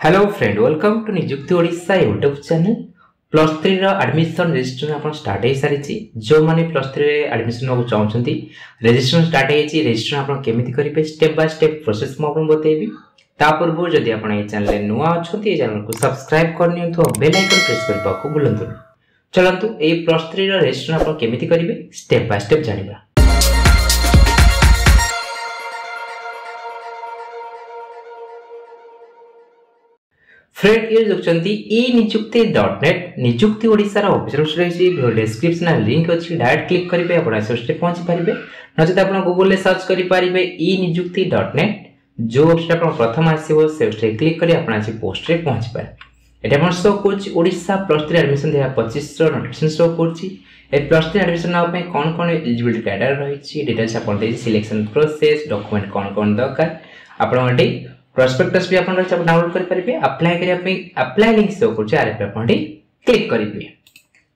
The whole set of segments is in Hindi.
Hello friend, welcome to Nijukti Odisha YouTube channel. Plus 3 रो एडमिशन रजिस्ट्रेशन अपन स्टार्ट हो सारी। जो माने प्लस 3 रे एडमिशन होको चाहउछंती रजिस्ट्रेशन स्टार्ट हेची। रजिस्ट्रेशन अपन केमिति करिवे स्टेप बाय स्टेप प्रोसेस म अपन बतेबी। ता पूर्व जदि अपन ए चैनल नुवा अछंती ए चैनल को सब्सक्राइब करनियंतु और बेल आइकन प्रेस करबा को भूलंतु। चलंतु ए प्लस 3 रो रजिस्ट्रेशन अपन केमिति करिवे स्टेप बाय स्टेप जानिबा। फ्रेंड ये देखते e-nijukti.net निजुक्ति ओडिशा रा ऑफिशियल वेबसाइट वीडियो डिस्क्रिप्शन में लिंक अच्छी। डायरेक्ट क्लिक करेंगे आप वेबसाइट पहुंची पारे। नचेत आप गूगल में सर्च करेंगे e-nijukti.net। जो वेबसाइट आप प्रथम आसो से वेबसाइट क्लिक करें आप पोस्ट रे पहुंची पारे। एटा अपन शो कोच ओडिशा प्लस 3 एडमिशन 2025 रो नोटिफिकेशन शो कोची। ए प्लस 3 एडमिशन नाउ पे कोन कोन एलिजिबिलिटी क्राइटेरिया रही डिटेल्स अपन दे सिलेक्शन प्रोसेस डॉक्यूमेंट कोन कोन दरकार आपण एटी प्रोस्पेक्टस भी अपन रही डाउनलोड कर परिबे। अप्लाई करिया पे अप्लाई लिंक शो करछ आरे पे अपन क्लिक करिबे।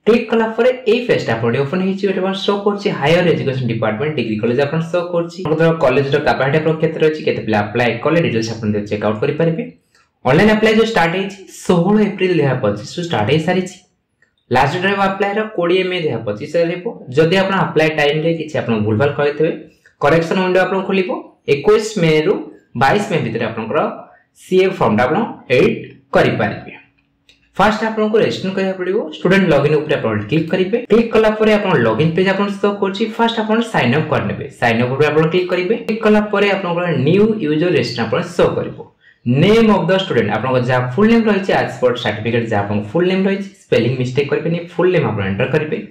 क्लिक कला परे ए पेज अपन ओपन हिची एटा शो करछ higher education department degree college अपन शो करछ। मतलब कॉलेज रो कैपेसिटी अपन केते रही केते प्ले अप्लाई कले डिटेल्स अपन दे चेक आउट करि परिबे। ऑनलाइन अप्लाई जो स्टार्ट हिची 16 अप्रैल 2025 स्टार्ट हे सारी। लास्ट डेट अप्लाई रो 20 मई 2025 रहबो। जदि अपन अप्लाई टाइम रे किछि अपन भूलभाल करथबे करेक्शन विंडो अपन खोलिबो। 21 मई रु 22 मई भीतर आपनकर सीए फॉर्म डाउन एडिट करि पारिबे। फर्स्ट आपनको रजिस्टर करिया पड़िबो। स्टूडेंट लॉगिन ऊपर आपन क्लिक करिवे। क्लिक कला परे आपन लॉगिन पेज आपन शो करछि। फर्स्ट आपन साइन अप करनेबे। साइन अप ऊपर आपन क्लिक करिवे। क्लिक कला परे आपनकर न्यू यूजर रजिस्टर आपन शो करिवो। नेम ऑफ द स्टूडेंट आपन जा फुल नेम रहिछि एज पर सर्टिफिकेट जा आपन फुल नेम रहिछि स्पेलिंग मिस्टेक करबेनी फुल नेम आपन एंटर करिवे।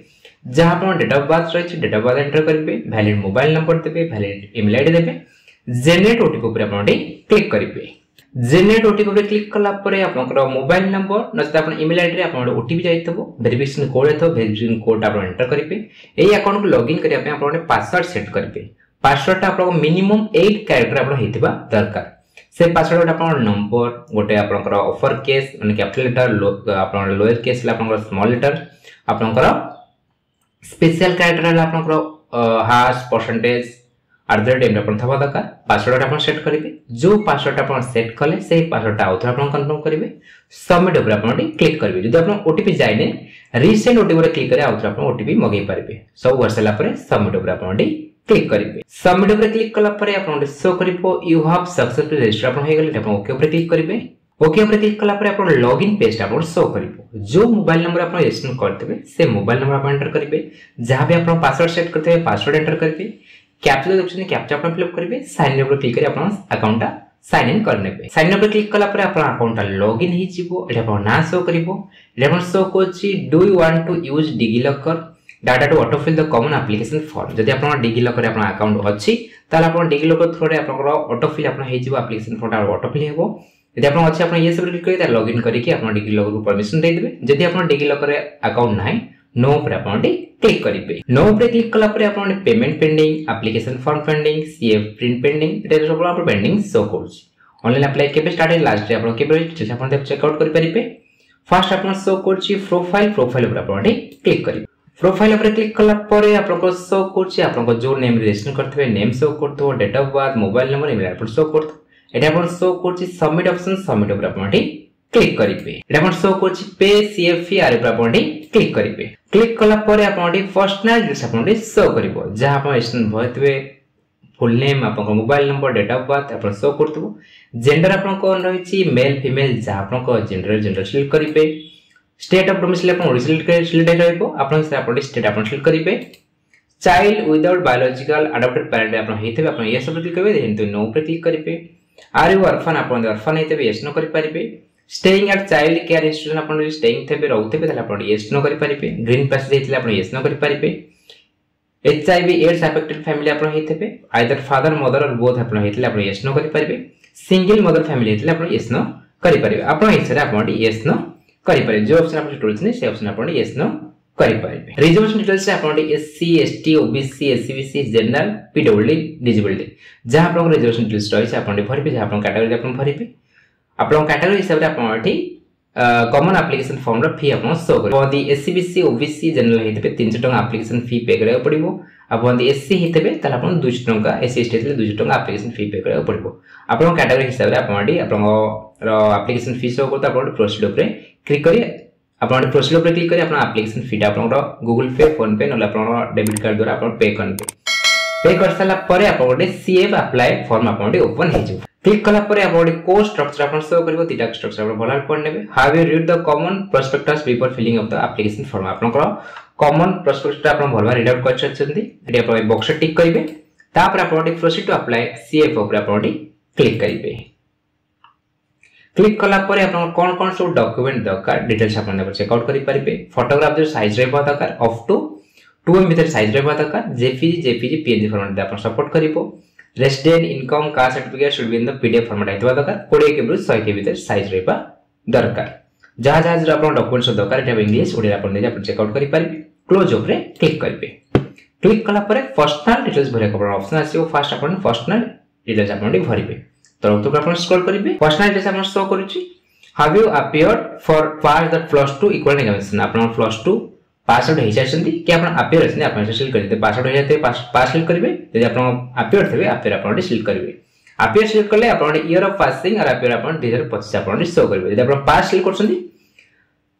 जा आपन डेट ऑफ बर्थ रहिछि डेट ऑफ बर्थ एंटर करिवे। वैलिड मोबाइल नंबर देबे वैलिड ईमेल आईडी देबे। जनरेट ओटीपी ऊपर आपण क्लिक करिवे। जनरेट ओटीपी ऊपर क्लिक कला परे आपनकर मोबाइल नंबर नचते आपण ईमेल आईडी रे आपण ओटीपी जाइतबो। वेरिफिकेशन कोड एतो वेरिफिकेशन कोड आपण एंटर करिवे। एई अकाउंट को लॉगिन करिया पे आपण पासवर्ड सेट करिवे। पासवर्ड ता आपण मिनिमम 8 कैरेक्टर आपण हेतिबा दरकार। से पासवर्ड आपण नंबर गोटे आपनकर अपर केस माने कैपिटल लेटर आपण लोअर केस ला आपनकर स्मॉल लेटर आपनकर स्पेशल कैरेक्टर ला आपनकर हाश परसेंटेज @ अपन थबा दरकार। पासवर्ड अपन सेट करिवे। जो पासवर्ड अपन सेट कले से पासवर्ड आउथर अपन कंफर्म करिवे। सबमिट ऊपर अपन क्लिक करिवे। जदि अपन ओटीपी जाइने रीसेंट ओटीपी ऊपर क्लिक करे आउथर अपन ओटीपी मगै पारिबे। सब वर्षला परे सबमिट ऊपर अपन क्लिक करिवे। सबमिट ऊपर क्लिक कला परे अपन शो करिवो यू हैव सक्सेसफुली रजिस्टर अपन हे गेले अपन ओके ऊपर क्लिक करिवे। ओके ऊपर क्लिक कला परे अपन लॉगिन पेज अपन शो करिवो। जो मोबाइल नंबर अपन रजिस्टर करथिबे से मोबाइल नंबर अपन एंटर करिवे। जहां भी अपन पासवर्ड सेट करथिबे पासवर्ड एंटर करिवे। कैप्चा देखछन कैप्चा अपन फिलअप करिवे। साइन इन पर क्लिक करी अपन अकाउंट साइन इन करनेबे। साइन इन पर क्लिक कला पर अपन अकाउंट लॉगिन हि जिवो। एटा अपन ना शो करिवो। एटा अपन शो कोची do you want to use DigiLocker data to auto fill the common application form. जदि अपन डिजिलॉकर अपन अकाउंट अछि ताला अपन डिजिलॉकर थ्रू रे अपन ऑटो फिल अपन हे जिवो एप्लीकेशन फॉर्म ऑटो फिल हेबो। जदि अपन अछि अपन ये सब क्लिक करी ता लॉगिन करी कि अपन डिजिलॉकर को परमिशन दे देबे। जदि अपन डिजिलॉकर रे अकाउंट नाही नो पर अपन क्लिक करिवे। नो पर क्लिक कला पर अपन payment pending application form pending CF print pending एटा सब अपन पेंडिंग शो करछ। ऑनलाइन अप्लाई केबे स्टार्ट है लास्ट डे अपन केबे जे अपन चेक आउट करि परिबे। फर्स्ट अपन शो करछ प्रोफाइल। प्रोफाइल पर अपन क्लिक करिवे। प्रोफाइल पर क्लिक कला परे अपन को शो करछ अपन को जो नेम रजिस्टर करथबे नेम शो करथो date of birth mobile number email अपन शो करथो। एटा अपन शो करछ सबमिट ऑप्शन सबमिट पर अपन क्लिक करिवे। एटा अपन शो करछ पे सीएफई आर पर अपन क्लिक करिवे। क्लिक कला परे अपन पर्सनल डिटेल्स अपन शो करिवो। जहां अपन एस्टन भयतबे फुल नेम अपन mobile number date of birth अपन शो करथबो। जेंडर अपन को रहिछि मेल फीमेल जहां अपन को जेंडर सिलेक्ट करिवे। स्टेट ऑफ डोमिसाइल अपन ओरिजिनल सिलेक्ट रहइबो। अपन से अपन स्टेट अपन सिलेक्ट करिवे। Child without biological adopted parent अपन हेतबे अपन ये सब क्लिक करिवे। देन नो पर क्लिक करिवे। आर यू ऑर्फन अपन ऑर्फन हेतबे यस नो करि परिबे। Staying at child care institution अपन स्टेइंग थेबे रहउथेबे ताले अपन यस नो करि परिबे। ग्रीन पैस देथिले अपन यस नो करि परिबे। एचआईवी एड्स अफेक्टेड फैमिली अपन हेतबे आइदर फादर मदर और बोथ अपन हेतले अपन यस नो करि परिबे। सिंगल मदर फैमिली हेतले अपन यस नो करि परिबे। अपन इच्छा अपन यस नो करि परिबे। जो ऑप्शन अपन टूल्स ने से ऑप्शन अपन यस नो करि परिबे। रिजर्वेशन डिटेल्स से अपन SC ST OBC SCBC general PWD disabled जहां अपन रिजर्वेशन डिटेल्स रही छै अपन भरिबे। जहां अपन कैटेगरी अपन भरिबे। अपन कैटेगरी हिसाब रे अपन एठी कॉमन एप्लीकेशन फॉर्म रो फी अपन शो करिवो। दी एससीबीसी ओबीसी जनरल हेतबे 300 टका एप्लीकेशन फी पे करे पड़िबो। अपन दी एससी हेतबे ताले अपन 200 टका एससी एसटी हेतले 200 टका एप्लीकेशन फी पे करे पड़िबो। अपन कैटेगरी हिसाब रे अपन अपन एप्लिकेशन फी शो करता आपण प्रोसीड ऊपर क्लिक करी आपण प्रोसीड ऊपर क्लिक करी आपण एप्लिकेशन फीटा आपण गूगल पे फोन पे नला आपण डेबिट कार्ड द्वारा आपण पे करबे पे कर साला परे आपण गोटे सीएफ अप्लाई फॉर्म आपण ओपन हे जो क्लिक कला परे आपण गोटे को स्ट्रक्चर आपण शो करबो तीटा स्ट्रक्चर आपण भला पढ नेबे how you read the common prospectus before filling of the application form आपण कॉमन प्रोस्पेक्टस आपण भलवा रीड आउट कर छथि एटी आपण बॉक्स टिक करिवे तापर आपण प्रोसीड टू अप्लाई सीएफ ऊपर आपण क्लिक करिवे क्लिक कला परे आपण कोन सब डॉक्यूमेंट दरकार डिटेल्स आपण चेकआउट करि परिबे फोटोग्राफ जो साइज रहबा दरकार अप टू 2 एमबी तक साइज रहबा दरकार जेपीजी पीएनजी फॉर्मेट दे आपण सपोर्ट करिवो resident income caste certificate should be in the PDF format आइतबा दरकार 20 केबी 100 केबी तक साइज रहबा दरकार जहा जहा जो आपण डॉक्यूमेंट्स दरकार एटा इंग्लिश ओडिया आपण दे आपण चेकआउट करि परिबे क्लोज ऊपर क्लिक करिवे क्लिक कला परे पर्सनल डिटेल्स भरे को ऑप्शन आसीओ फास्ट आपण पर्सनल डिटेल्स आपण भरिबे तो तो आपण स्क्रॉल करिवे पर्सनल डिटेल्स आपण शो करूची have you appeared for pass the +2 equal examination आपण +2 पास आउट हेचछन्ती कि आपण अपीयर अछि आपण सिलेक्ट करिते पास आउट हेजाते पास सिलेक्ट करिवे यदि आपण अपीयर थेबे अपीयर आपण सिलेक्ट करिवे अपीयर सिलेक्ट करले आपण ईयर ऑफ पासिंग और अपीयर आपण 2025 आपण शो करिवे यदि आपण पास सिलेक्ट करछन्ती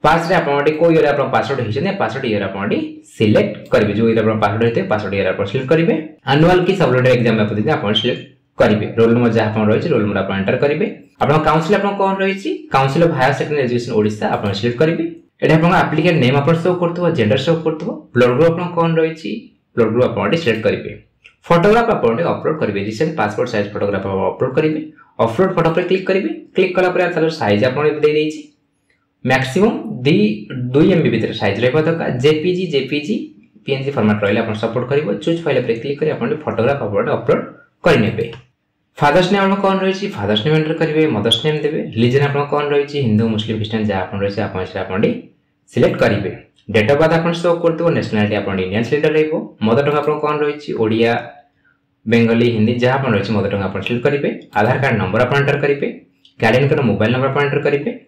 पास रे आपण को ईयर आपण पास आउट हेछने पास आउट ईयर आपण सिलेक्ट करिवे जो ईयर आपण पास आउट हेते पास आउट ईयर आपण सिलेक्ट करिवे एनुअल की सब्जेक्ट एग्जाम आपण देते आपण सिलेक्ट करिवे रोल नंबर जहा आपण रहिछि रोल नंबर आपण एंटर करिवे आपण काउंसिल आपण कोन रहिछि council of higher secondary education Odisha आपण सिलेक्ट करिवे एटा आपण एप्लिकेंट नेम आपण शो करथबो जेंडर शो करथबो ब्लड ग्रुप आपण कोन रहिछि ब्लड ग्रुप आपण सिलेक्ट करिवे फोटोग्राफ आपण अपलोड करिवे रिसेंट पासपोर्ट साइज फोटोग्राफ आपण अपलोड करिवे अपलोड फोटो पर क्लिक करिवे क्लिक कला पर तार साइज आपण दे देछि मैक्सिमम 2 एमबी भीतर साइज रहबा दरकार जेपीजी पीएनजी फॉर्मेट रहले आपण सपोर्ट करिवो चूज फाइल पर क्लिक करी आपण फोटोग्राफ आपण अपलोड करि नेबे फादर्स नेम आपण कोन रहिछि फादर्स नेम एंटर करिवे मदर्स नेम देबे रिलीजन आपण कोन रहिछि हिंदू मुस्लिम क्रिश्चियन जा आपण रहिछि आपण से आपण सिलेक्ट करिवे डेट ऑफ बर्थ आपण शो करतो नेशनलिटी आपण इंडियन सिलेक्ट रहइबो मदर टंग आपण कोन रहिछि ओडिया बेंगली हिंदी जा आपण रहिछि मदर टंग आपण सिलेक्ट करिवे आधार कार्ड नंबर आपण एंटर करिवे गार्डियन का मोबाइल नंबर आपण एंटर करिवे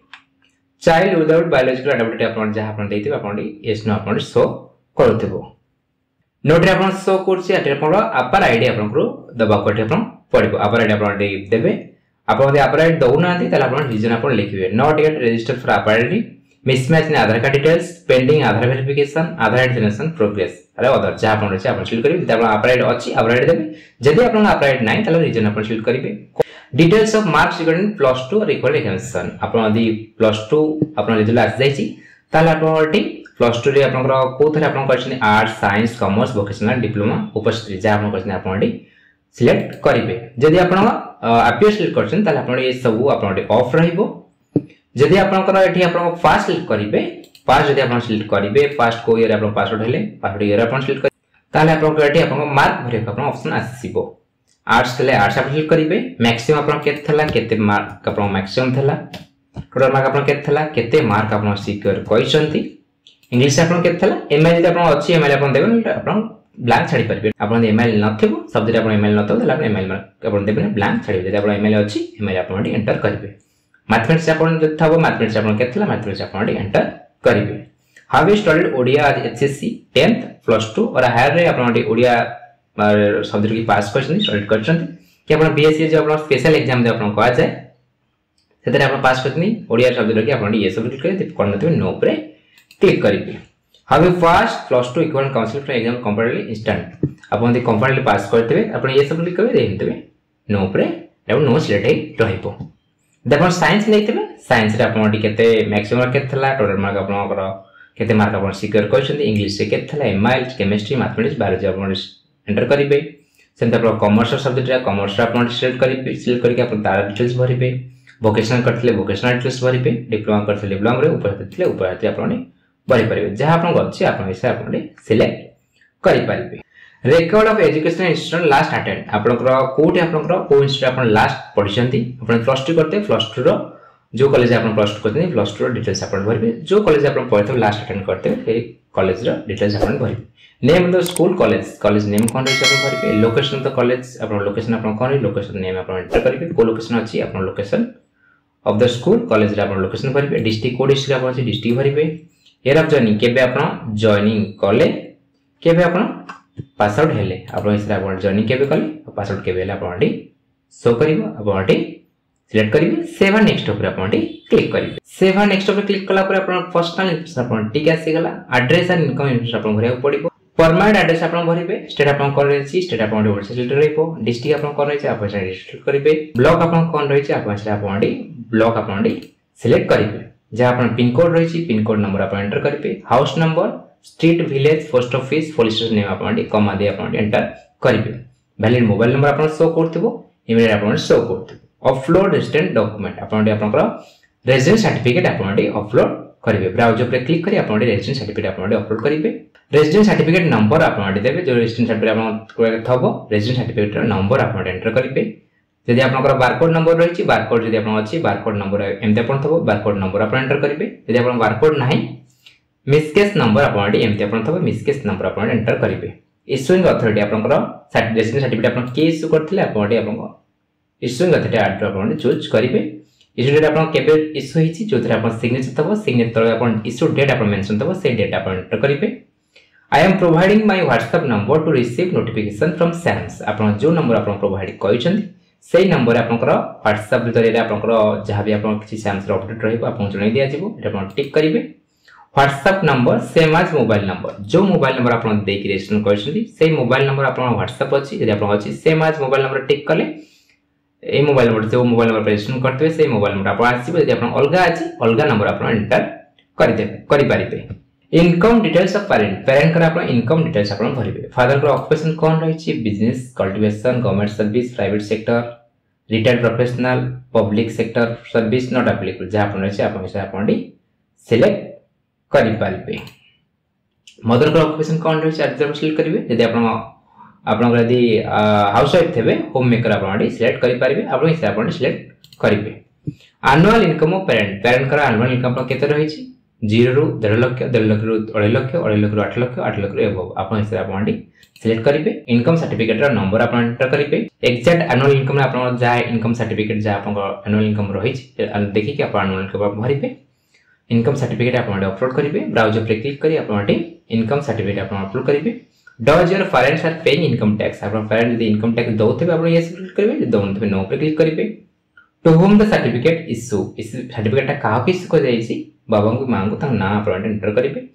चाइल्ड विदाउट बायोलॉजिकल अडॉप्टेड आपण जा आपण देथिबे आपण यस नो आपण शो करथबो नोट रे आपण शो करछि एटे आपण अपर आईडी आपण को दबा कोटे आपण पड़िबो अपर आईडी आपण देबे आपण दे अपर आईडी दउ नांती तला आपण रीजन आपण लिखिबे not yet register for APAAR ID mismatch in Aadhaar card details pending Aadhaar verification Aadhaar ID generation progress अरे अदर जा आपण रछि आपण सिलेक्ट करिवे जब अपर आईडी अछि अपर आईडी देबे जदि आपण अपर आईडी नाही तला रीजन आपण सिलेक्ट करिवे डिटेल्स ऑफ मार्क्स रिगार्डिंग +2 और इक्वल एग्जामिनेशन आपण यदि +2 आपण रिजल्ट आस जाईची तला आपण +2 रे आपण को थरे आपण करछनी arts science commerce vocational diploma उपस्थिति जा आपण करछनी आपण सिलेक्ट करिवे जदि आपण अपीयर सिलेक्ट करछन तला आपण ए सब आपण ऑफ रहिबो जदि आपण एठी आपण फास्ट सिलेक्ट करिवे फास्ट जदि आपण सिलेक्ट करिवे फास्ट को ईयर आपण पासवर्ड हेले पासवर्ड ईयर आपण सिलेक्ट कर ताले आपण एठी आपण मार्क भरे आपण ऑप्शन आसीबो आर्ट्स तले आर्ट्स आपण सिलेक्ट करिवे मैक्सिमम आपण केते थला केते मार्क आपण मैक्सिमम थला टोटल मार्क आपण केते थला केते मार्क आपण सिक्योर कइसंती इंग्लिश आपण केते थला एमआई जदि आपण अछि एमआई आपण देबे आपण ब्लैंक छाड़ी परिबे आपण एमआई नथिबो सब्जेक्ट आपण एमआई नथबो तला आपण एमआई मार्क आपण देबे ब्लैंक छाड़ी जदि आपण एमआई अछि एमआई आपण एंटर करिवे मैथमेटिक्स आपण जथाबो मैथमेटिक्स आपण केतला मैथमेटिक्स आपण एंटर करिवे how you studied Odia HSC 10th +2 और हायर रे आपण ओडिया सब्जेक्ट की पास करछन स्टडी करछन कि आपण बीएससी जो आपण स्पेशल एग्जाम दे आपण कहा जाय सेतरे आपण पास करछनी ओडिया सब्जेक्ट की आपण ये सब्जेक्ट करे करनते नो पर क्लिक करिवे how you fast +2 equal council for exam comparatively instant आपण दे कंपैरेटिवली पास करतेबे आपण ये सब क्लिक करबे देनतेबे नो पर एवं नो सिलेक्ट हे रहिबो देखो साइंस नैतिबे साइंस रे आपण केते मैक्सिमम केते थला टोटल मार्क आपनकर केते मार्क आपण सिक्योर करछन इंग्लिश से केते थला एमआई केमिस्ट्री मैथमेटिक्स बायोलॉजी आपण एंटर करिवे सेंत आपण कॉमर्स सब्जेक्ट रे कॉमर्स आपण सिलेक्ट करिवे सिलेक्ट करके आपण तार डिटेल्स भरिवे वोकेशनल करथले वोकेशनल डिटेल्स भरिवे डिप्लोमा करथले डिप्लोमा रे ऊपर करथले ऊपर करथले आपण भरि परिवे जहा आपण गछि आपण इसे आपण सिलेक्ट करि परिवे record of education institution last attend आपनकर कोठी आपनकर को इंस्टीट्यूट आपन लास्ट पढिसंती आपन +2 करते +2 रो जो कॉलेज आपन +2 करते +2 रो डिटेल्स आपन भरबे जो कॉलेज आपन पढते लास्ट अटेंड करते ए कॉलेज रो डिटेल्स आपन भरबे name of the school college name कोन रे आपन भरबे लोकेशन ऑफ द कॉलेज आपन लोकेशन आपन कोन रे लोकेशन नेम आपन एंटर करबे को लोकेशन अछि आपन location of the school college रे आपन लोकेशन भरबे डिस्ट्रिक्ट को डिस्ट्रिक्ट आपन अछि डिस्ट्रिक्ट भरबे ईयर ऑफ जॉइनिंग केबे आपन जॉइनिंग कले केबे आपन पास आउट हेले आपण इसरा आपण जर्नी केबे कले पास आउट केबे हेले आपण शो करिवो आपण सिलेक्ट करेंगे सेव एंड नेक्स्ट ऊपर आपण क्लिक करेंगे सेव एंड नेक्स्ट ऊपर क्लिक कला पर आपण पर्सनल इन्फॉर्मेशन आपण ठीक आसी गला एड्रेस एंड इनकम इन्फॉर्मेशन आपण भरिया पड़िबो परमानेंट एड्रेस आपण भरिबे स्टेट आपण कोन रहिछि स्टेट आपण ओडिशा सिलेक्ट रहइबो डिस्ट्रिक्ट आपण कोन रहिछि आपण सिलेक्ट करिवे ब्लॉक आपण कोन रहिछि आपण ब्लॉक आपण सिलेक्ट करिवे जे आपण पिन कोड रहिछि पिन कोड नंबर आपण एंटर करिवे house number street village post office police station name आपण कमा दे आपण एंटर करिवे वैलिड मोबाइल नंबर आपण शो करथिबो ईमेल आपण शो करथिबो अपलोड रेजिडेंट डॉक्यूमेंट आपण रेजिडेंट सर्टिफिकेट आपण अपलोड करिवे ब्राउजर पे क्लिक करी आपण रेजिडेंट सर्टिफिकेट आपण अपलोड करिवे रेजिडेंट सर्टिफिकेट नंबर आपण देबे जो रेजिडेंट सर्टिफिकेट आपण थबो रेजिडेंट सर्टिफिकेट नंबर आपण एंटर करिवे यदि आपनकर बारकोड नंबर रहिछि बारकोड यदि आपण अछि बारकोड नंबर एमते आपण थबो बारकोड नंबर आपण एंटर करिवे यदि आपण बारकोड नाही मिसकेस नंबर आपण एमते आपण थबो मिसकेस नंबर आपण एंटर करिवे इशुइंग अथॉरिटी आपनकर रेजिडेंट सर्टिफिकेट आपण के इशू करथिले आपण इशुइंग अथॉरिटी आपण चूज करिवे इशू डेट आपण केबे इशू हिछि जोथरे आपण सिग्नेचर थबो सिग्नेचर तळे आपण इशू डेट आपण मेंशन थबो से डेट आपण एंटर करिवे I am providing my WhatsApp number to receive notification from SAMS आपण जो नंबर आपण प्रोवाइड करिसथि सेही नंबर आपनकर WhatsApp जरिए आपनकर जहां भी आपण किछि SAMS रो अपडेट रहइबो आपण जणै दिया जिवो एटा आपण टिक करिवे WhatsApp number same as mobile number जो मोबाइल नंबर आपण देकि रजिस्ट्रेशन करिसथि सेही मोबाइल नंबर आपण WhatsApp अछि यदि आपण अछि सेम एज मोबाइल नंबर टिक कले ए मोबाइल नंबर जो मोबाइल नंबर रजिस्ट्रेशन करथबे सेही मोबाइल नंबर आपण आसीबो यदि आपण अलगा अछि अलगा नंबर आपण एंटर करि पारिबे इनकम डिटेल्स ऑफ पेरेंट कर आपण इनकम डिटेल्स आपण भरिबे फादर को ऑक्युपेशन कोन रहिछि business cultivation government service private sector retired professional public sector service not applicable जे आपण रहिछि आपण से आपण सिलेक्ट करि पारिबे मदर को ऑक्युपेशन कोन रहिछि एग्जाम सिलेक्ट करिवे यदि आपण यदि हाउस वाइफ थेबे होम मेकर आपण सिलेक्ट करि पारिबे आपण से आपण सिलेक्ट करिवे एनुअल इनकम ऑफ पेरेंट कर एनुअल इनकम केते रहिछि 0 रु 1.5 लाख 1.5 लाख रु 2.5 लाख 2.5 लाख रु 8 लाख 8 लाख रु एबव आपण हिसाब आपण सिलेक्ट करिवे इनकम सर्टिफिकेट रा नंबर आपण एंटर करिवे एग्जैक्ट एनुअल इनकम रा आपण जा इनकम सर्टिफिकेट जा आपण एनुअल इनकम रहि देखि कि आपण एनुअल इनकम भरिवे इनकम सर्टिफिकेट आपण अपलोड करिवे ब्राउजर पे क्लिक करी आपण इनकम सर्टिफिकेट आपण अपलोड करिवे does your parents are paying income tax आपण पेरेंट यदि इनकम टैक्स दउथबे आपण यस क्लिक करिवे दउनथबे नो पे क्लिक करिवे to whom the certificate issue इस सर्टिफिकेट का इशू को जाईछि बाबा को मां को ता ना आपण एंटर करिवे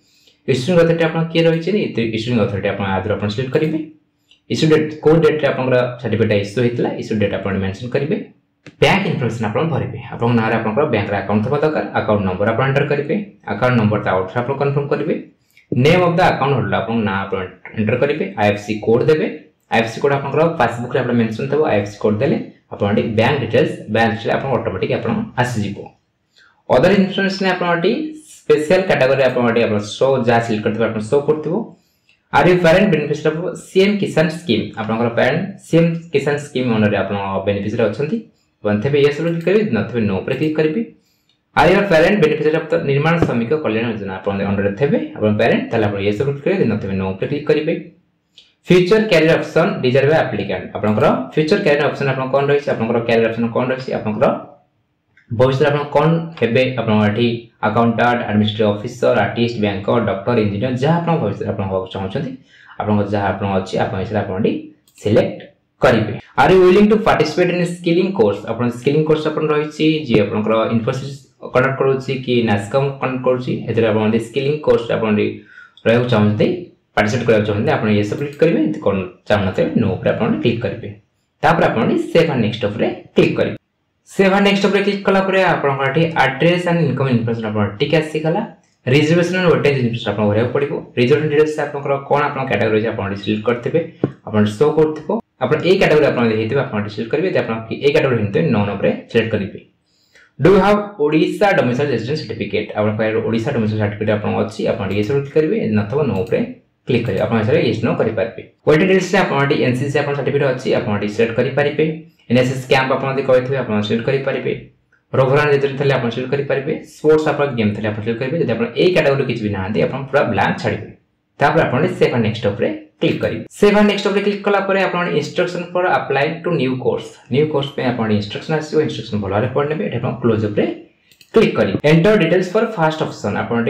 इशूइंग अथॉरिटी आपण के रहि छै इशूइंग अथॉरिटी आपण आदर आपण सिलेक्ट करिवे इशू डेट को डेट रे आपण सर्टिफिकेट इशू हेतला इशू डेट आपण मेंशन करिवे बैंक इन्फॉर्मेशन आपण भरिवे आपण नारे आपण बैंक रा अकाउंट थबा दरकार अकाउंट नंबर आपण एंटर करिवे अकाउंट नंबर ता आउट आपण कंफर्म करिवे name of the account holder आपण ना आपण एंटर करिवे आईएफएससी कोड देबे आईएफएससी कोड आपण पासबुक रे आपण मेंशन थबो आईएफएससी कोड देले आपण बैंक डिटेल्स आपण ऑटोमेटिक आपण आसी जिवो अदर इन्फॉर्मेशन आपण स्पेशल कैटेगरी आपण शो जा सिलेक्ट करथिबो आपण शो करथिबो are you parent beneficiary of CM Kisan scheme आपण parent CM Kisan scheme owner आपण बेनिफिशियरी अछंती वनथेबे यस क्लिक करिवे नथबे नो पर क्लिक करिवे are your parent beneficiary of the Nirman Shramik Kalyan Yojana आपण अंडर थेबे आपण पेरेंट तला आपण यस क्लिक करिवे नथबे नो पर क्लिक करिवे future career option deserve applicant आपण फ्यूचर कैरियर ऑप्शन आपण कोन रहिछि आपण कैरियर ऑप्शन कोन रहिछि आपण भविष्य आपण कोन हेबे आपण एठी accountant administrative officer artist banker doctor engineer जहा आपण भविष्य आपण होबा चाहछथि आपण जहा आपण अछि आपण हिसाब आपण सिलेक्ट करिवे are you willing to participate in skilling course आपण स्किलिंग कोर्स आपण रहिछि जे आपण इन्फोसिस कंडक्ट करूछि कि नास्कम कंडक्ट करूछि एतरे आपण स्किलिंग कोर्स आपण रहउ चाहछथि पार्टिसिपेट करबा चाहछथि आपण ये सब क्लिक करिवे कोन चाहनते नो पर आपण क्लिक करिवे तापर आपण सेव एंड नेक्स्ट पर क्लिक करिवे सेव एंड नेक्स्ट पर क्लिक कला परे आपण काठी एड्रेस एंड इनकम इन्फॉर्मेशन आपण ठीक आसी गला रिजर्वेशन एंड वेटेज इन्फॉर्मेशन आपण भरिया पड़िबो रिजर्वेशन डिटेल्स आपण कोन आपण कैटेगरी आपण सिलेक्ट करथिबे आपण शो करथिबो आपण ए कैटेगरी आपण हेतिबे आपण सिलेक्ट करिवे जे आपण ए कैटेगरी हिंते नॉन ऊपर सिलेक्ट करिवे do you have Odisha domicile residence certificate आपण पाए ओडिशा डोमिसाइल सर्टिफिकेट आपण अछि आपण ये सिलेक्ट करिवे नथवा नो ऊपर क्लिक करिवे आपण सरे यस नो करि पारबे वेटेज डिटेल्स से आपण एनसीसी आपण सर्टिफिकेट अछि आपण सिलेक्ट करि पारिबे एनएसएस कैंप आपण कहथिबे आपण सिलेक्ट करि पारिबे रोभरान जेतरे थले आपण सिलेक्ट करि पारिबे स्पोर्ट्स आपण गेम थले आपण सिलेक्ट करिबे जदि आपण ए कैटेगरी किछ भी नाहंती आपण पूरा ब्लैंक छाडिबे तापर आपण सेव एंड नेक्स्ट ऊपर क्लिक करिवे सेव एंड नेक्स्ट ऊपर क्लिक कला परे आपण instruction for apply to new course पे आपण इंस्ट्रक्शन आसीबो इंस्ट्रक्शन भलरे पढनेबे एटा आपण क्लोज ऊपर क्लिक करी enter details for first option आपण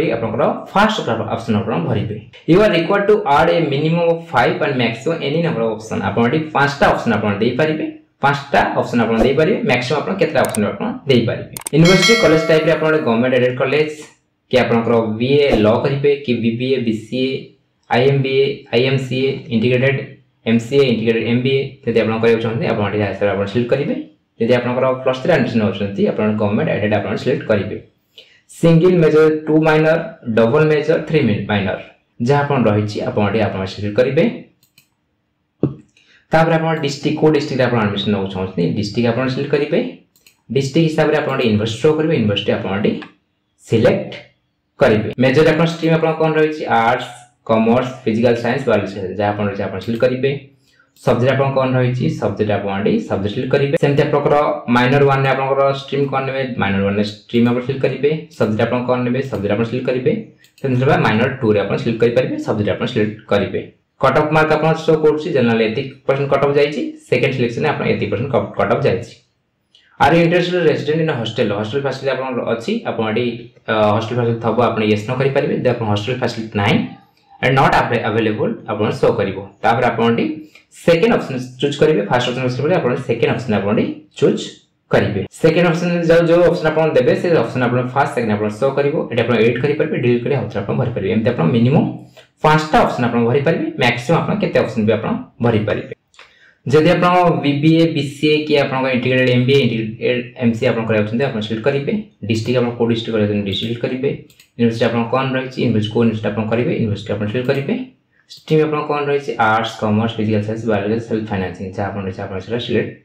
फर्स्ट ऑप्शन आपण भरिबे you are required to add a minimum of 5 and maximum any number of option आपण पांचटा ऑप्शन आपण देई परिबे पांचटा ऑप्शन आपण देई पारिबे मैक्सिमम आपण केतरा ऑप्शन आपण देई पारिबे यूनिवर्सिटी कॉलेज टाइप रे आपण गवर्नमेंट एडेड कॉलेज कि आपनकर बीए लॉ करिवे कि BBA BCA IMBA IMCA integrated MCA integrated MBA यदि आपण करियो छथि आपण एठी आंसर आपण सिलेक्ट करिवे यदि आपनकर प्लस 3 एडमिशन होछथि आपण गवर्नमेंट एडेड आपण सिलेक्ट करिवे single major 2 minor double major 3 minor जहा आपण रहिछि आपण एठी आपण सिलेक्ट करिवे तापर आपण डिस्ट्रिक्ट को डिस्ट्रिक्ट आपण एडमिशन नौ छथि डिस्ट्रिक्ट आपण सिलेक्ट करिवे डिस्ट्रिक्ट हिसाब रे आपण यूनिवर्सिटी शो करिवे यूनिवर्सिटी आपण एठी सिलेक्ट करिवे मेजर अपन स्ट्रीम अपन कोन रही छी arts commerce physical science biology जहा अपन रही अपन सिलेक्ट करिवे सब्जेक्ट अपन कोन रही छी सब्जेक्ट अपन सब्जेक्ट सिलेक्ट करिवे सेमते अपन माइनर 1 ने अपन स्ट्रीम कोन नेबे माइनर 1 ने स्ट्रीम अपन सिलेक्ट करिवे सब्जेक्ट अपन कोन नेबे सब्जेक्ट अपन सिलेक्ट करिवे सेमते माइनर 2 रे अपन सिलेक्ट करि परिबे सब्जेक्ट अपन सिलेक्ट करिवे कट ऑफ मार्क अपन शो करछि जनरल 80% कट ऑफ जाई छी सेकंड सिलेक्शन अपन 80% कट ऑफ जाई छी are interested resident in hostel hostel facility अपन अछि अपन एडी हॉस्टल फैसिलिटी थबो अपन यस न करि परिबे द अपन हॉस्टल फैसिलिटी नाही एंड नॉट अवेलेबल अपन शो करिवो तापर अपन एडी सेकंड ऑप्शन चूज करिवे फर्स्ट ऑप्शन चूज करिवे अपन सेकंड ऑप्शन अपन एडी चूज करिवे सेकंड ऑप्शन जो ऑप्शन अपन देबे से ऑप्शन अपन फर्स्ट सेकंड अपन शो करिवो एडी अपन एड करि परिबे डिलीट करि ऑप्शन अपन भरि परिबे एमते अपन मिनिमम 5टा ऑप्शन अपन भरि परिबे मैक्सिमम अपन केते ऑप्शन भी अपन भरि परिबे जदि आपण बीबीए बीसीए कि आपण इंटीग्रेटेड एमबीए इंटीग्रेटेड एमसीए आपण करै छथि आपण सिलेक्ट करिवे डिस्ट्रिक्ट आपण को डिस्ट्रिक्ट करै छथि डिस्ट्रिक्ट करिवे यूनिवर्सिटी आपण कोन रहि छी यूनिवर्सिटी को यूनिवर्सिटी आपण करिवे यूनिवर्सिटी आपण सिलेक्ट करिवे स्ट्रीम आपण कोन रहि छी arts commerce physical science biology self financing जा आपण रहि छी आपण सिलेक्ट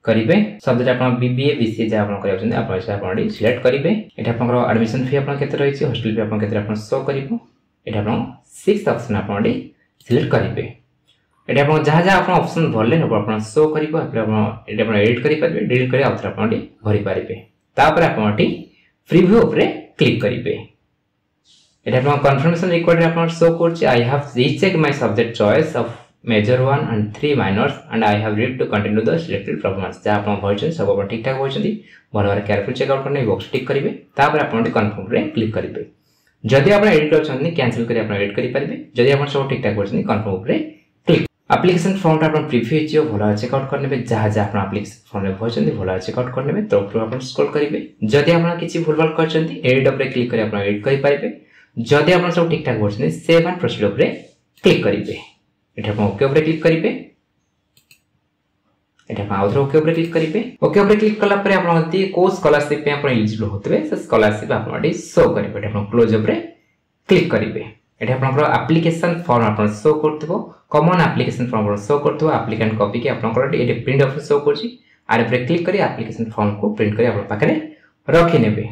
करिवे सब्जेक्ट आपण बीबीए बीसीए जा आपण करै छथि आपण सिलेक्ट करिवे एटा आपण एडमिशन फी आपण केते रहि छी हॉस्टल फी आपण केते आपण शो करिवो एटा आपण 6th ऑप्शन आपण सिलेक्ट करिवे एटा आपण जहा जहा आपण ऑप्शन भरले न आपण शो करिवो एटा आपण एडिट करि परिबे डिलीट करि आउथरा आपण भरि परिबे तापर आपण एटी प्रीव्यू ऊपर क्लिक करिवे एटा आपण कंफर्मेशन रिक्वायर्ड आपण शो करछि I have recheck my subject choice of major 1 and 3 minors and I have read to continue the selected performance जहा आपण भरछन सब आपण ठीक ठाक होछथि भरवार केयरफुल चेक आउट करने बॉक्स टिक करिवे तापर आपण एटी कंफर्म रे क्लिक करिवे जदि आपण एडिट करछन कैंसिल करि आपण एडिट करि परिबे जदि आपण सब ठीक ठाक होछथि कंफर्म ऊपर एप्लिकेशन फॉर्म अपन प्रीव्यू हिचो भला चेकआउट करनेबे जहा जहा अपन एप्लिकेशन फॉर्म रे भरछन्ती भला चेकआउट करनेबे तो अपन स्क्रॉल करिवे जदि अपन किछि भूलभाल करछन्ती एडिट ऊपर क्लिक करि अपन एडिट करि पाइबे जदि अपन सब ठीक ठाक भरछन्ती सेव एंड प्रोसीड ऊपर क्लिक करिवे एटा अपन ओके ऊपर क्लिक करिवे एटा अपन आउथरो ओके ऊपर क्लिक करिवे ओके ऊपर क्लिक कला परे अपन ती को स्कॉलरशिप पे अपन एलिजिबल होतबे से स्कॉलरशिप अपन एटी शो करिवे एटा अपन क्लोज ऊपर क्लिक करिवे एटा अपन एप्लिकेशन फॉर्म अपन शो करथबो कॉमन एप्लिकेशन फॉर्म शो करथबो एप्लिकेंट कॉपी के अपन एटी प्रिंट ऑफ शो करछि आर ऊपर क्लिक करी एप्लिकेशन फॉर्म को प्रिंट करी अपन पाखरे रखि नेबे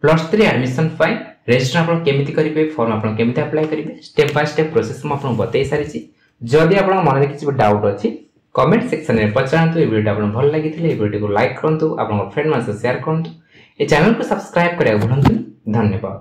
+3 एडमिशन फाइल रजिस्टर अपन केमिति करिवे फॉर्म अपन केमिति अप्लाई करिवे स्टेप बाय स्टेप प्रोसेस म अपन बतै सारि छी जदि अपन मन रे किछि डाउट अछि कमेंट सेक्शन रे पचारंतु ए वीडियो अपन भल लागिथिले ए वीडियो को लाइक करंतु अपन फ्रेंड मान से शेयर करंतु ए चैनल को सब्सक्राइब करिया भूलंतु धन्यवाद।